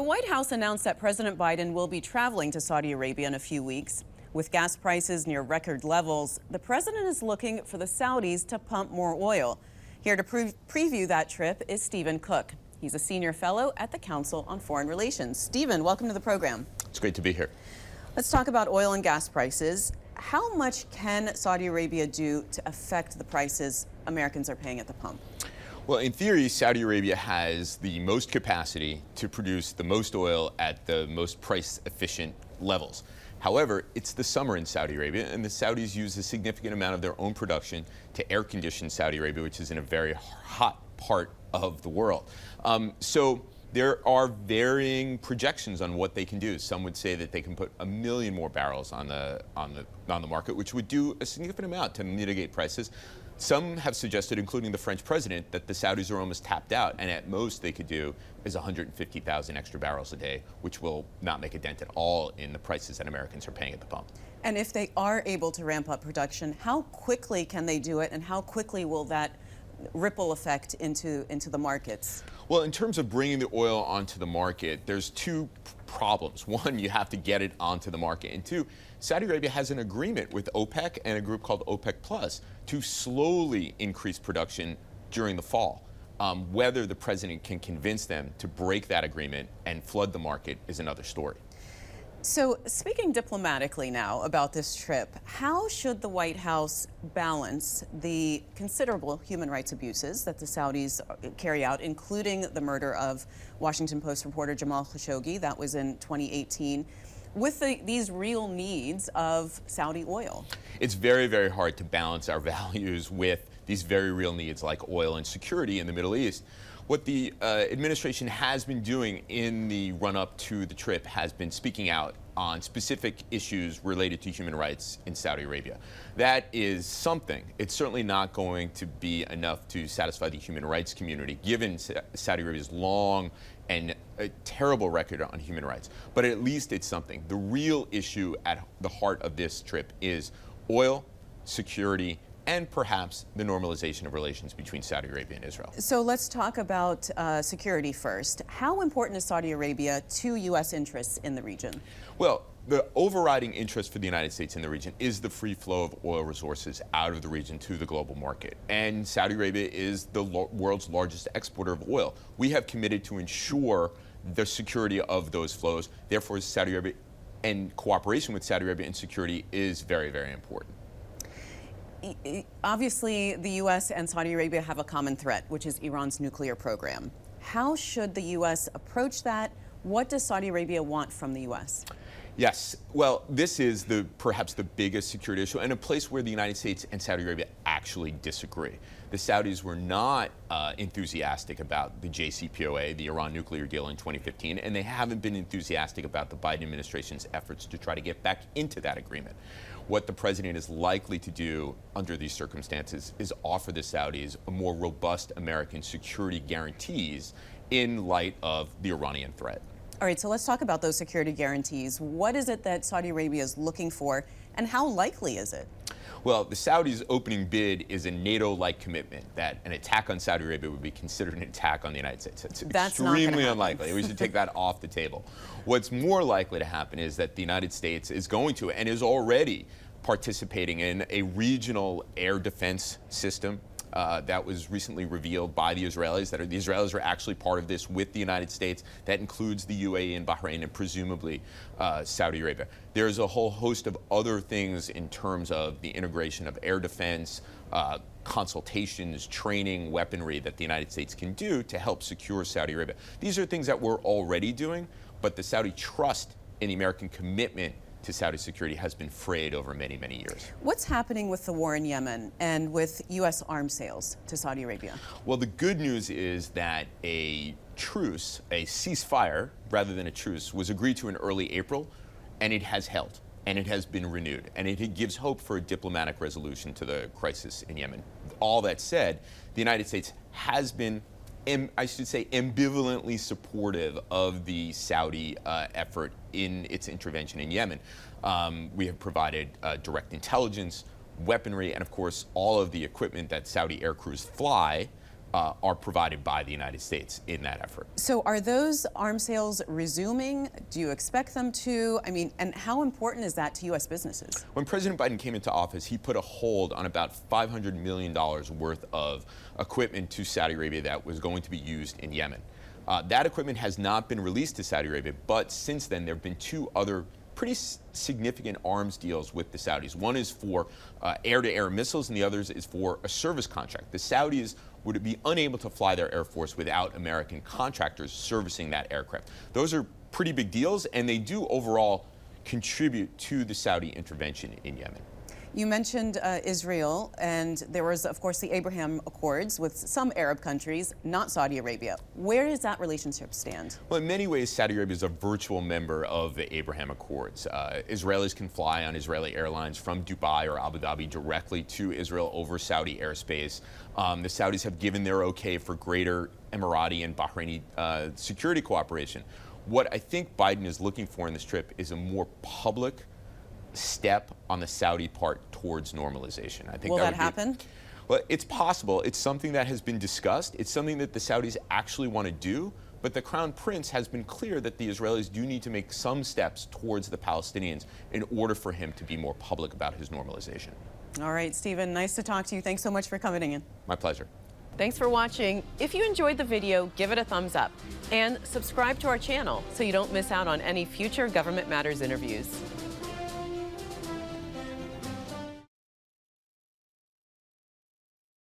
The White House announced that President Biden will be traveling to Saudi Arabia in a few weeks. With gas prices near record levels, the president is looking for the Saudis to pump more oil. Here to preview that trip is Stephen Cook. He's a senior fellow at the Council on Foreign Relations. Stephen, welcome to the program. It's great to be here. Let's talk about oil and gas prices. How much can Saudi Arabia do to affect the prices Americans are paying at the pump? Well, in theory, Saudi Arabia has the most capacity to produce the most oil at the most price-efficient levels. However, it's the summer in Saudi Arabia, and the Saudis use a significant amount of their own production to air-condition Saudi Arabia, which is in a very hot part of the world. So there are varying projections on what they can do. Some would say that they can put 1 million more barrels on the market, which would do a significant amount to mitigate prices. Some have suggested, including the French president, that the Saudis are almost tapped out, and at most they could do is 150,000 extra barrels a day, which will not make a dent at all in the prices that Americans are paying at the pump. And if they are able to ramp up production, how quickly can they do it, and how quickly will that ripple effect into the markets? Well, in terms of bringing the oil onto the market, there's two problems. One, you have to get it onto the market, and two, Saudi Arabia has an agreement with OPEC and a group called OPEC Plus to slowly increase production during the fall. Whether the president can convince them to break that agreement and flood the market is another story. So, speaking diplomatically now about this trip, how should the White House balance the considerable human rights abuses that the Saudis carry out, including the murder of Washington Post reporter Jamal Khashoggi, that was in 2018, with these real needs of Saudi oil? It's very, very hard to balance our values with these very real needs like oil and security in the Middle East. What the administration has been doing in the run-up to the trip has been speaking out on specific issues related to human rights in Saudi Arabia. That is something. It's certainly not going to be enough to satisfy the human rights community, given Saudi Arabia's long and a terrible record on human rights. But at least it's something. The real issue at the heart of this trip is oil, security, and perhaps the normalization of relations between Saudi Arabia and Israel. So let's talk about security first. How important is Saudi Arabia to U.S. interests in the region? Well, the overriding interest for the United States in the region is the free flow of oil resources out of the region to the global market. And Saudi Arabia is the world's largest exporter of oil. We have committed to ensure the security of those flows. Therefore, Saudi Arabia and cooperation with Saudi Arabia in security is very, very important. Obviously, the U.S. and Saudi Arabia have a common threat, which is Iran's nuclear program. How should the U.S. approach that? What does Saudi Arabia want from the U.S.? Yes, well, this is perhaps the biggest security issue and a place where the United States and Saudi Arabia actually disagree. The Saudis were not enthusiastic about the JCPOA, the Iran nuclear deal in 2015, and they haven't been enthusiastic about the Biden administration's efforts to try to get back into that agreement. What the president is likely to do under these circumstances is offer the Saudis a more robust American security guarantees in light of the Iranian threat. All right, so let's talk about those security guarantees. What is it that Saudi Arabia is looking for, and how likely is it? Well, the Saudis' opening bid is a NATO-like commitment that an attack on Saudi Arabia would be considered an attack on the United States. It's extremely unlikely. We should take that off the table. What's more likely to happen is that the United States is going to and is already participating in a regional air defense system that was recently revealed by the Israelis. The Israelis are actually part of this with the United States. That includes the UAE and Bahrain and presumably Saudi Arabia. There's a whole host of other things in terms of the integration of air defense, consultations, training, weaponry that the United States can do to help secure Saudi Arabia. These are things that we're already doing, but the Saudi trust in the American commitment to Saudi security has been frayed over many, many years. What's happening with the war in Yemen and with U.S. arms sales to Saudi Arabia? Well, the good news is that a truce, a ceasefire rather than a truce, was agreed to in early April, and it has held, and it has been renewed, and it gives hope for a diplomatic resolution to the crisis in Yemen. All that said, the United States has been, I should say, ambivalently supportive of the Saudi effort in its intervention in Yemen. We have provided direct intelligence, weaponry, and of course all of the equipment that Saudi air crews fly are provided by the United States in that effort. So are those arms sales resuming? Do you expect them to? I mean, and how important is that to U.S. businesses? When President Biden came into office, he put a hold on about $500 million worth of equipment to Saudi Arabia that was going to be used in Yemen. That equipment has not been released to Saudi Arabia, but since then there have been two other pretty significant arms deals with the Saudis. One is for air-to-air missiles, and the other is for a service contract. The Saudis would be unable to fly their Air Force without American contractors servicing that aircraft. Those are pretty big deals, and they do overall contribute to the Saudi intervention in Yemen. You mentioned Israel, and there was, of course, the Abraham Accords with some Arab countries, not Saudi Arabia. Where does that relationship stand? Well, in many ways, Saudi Arabia is a virtual member of the Abraham Accords. Israelis can fly on Israeli airlines from Dubai or Abu Dhabi directly to Israel over Saudi airspace. The Saudis have given their okay for greater Emirati and Bahraini security cooperation. What I think Biden is looking for in this trip is a more public step on the Saudi part towards normalization. I think will that happen? Well, it's possible. It's something that has been discussed. It's something that the Saudis actually want to do, but the Crown Prince has been clear that the Israelis do need to make some steps towards the Palestinians in order for him to be more public about his normalization. All right, Stephen, nice to talk to you. Thanks so much for coming in. My pleasure. Thanks for watching. If you enjoyed the video, give it a thumbs up and subscribe to our channel so you don't miss out on any future Government Matters interviews.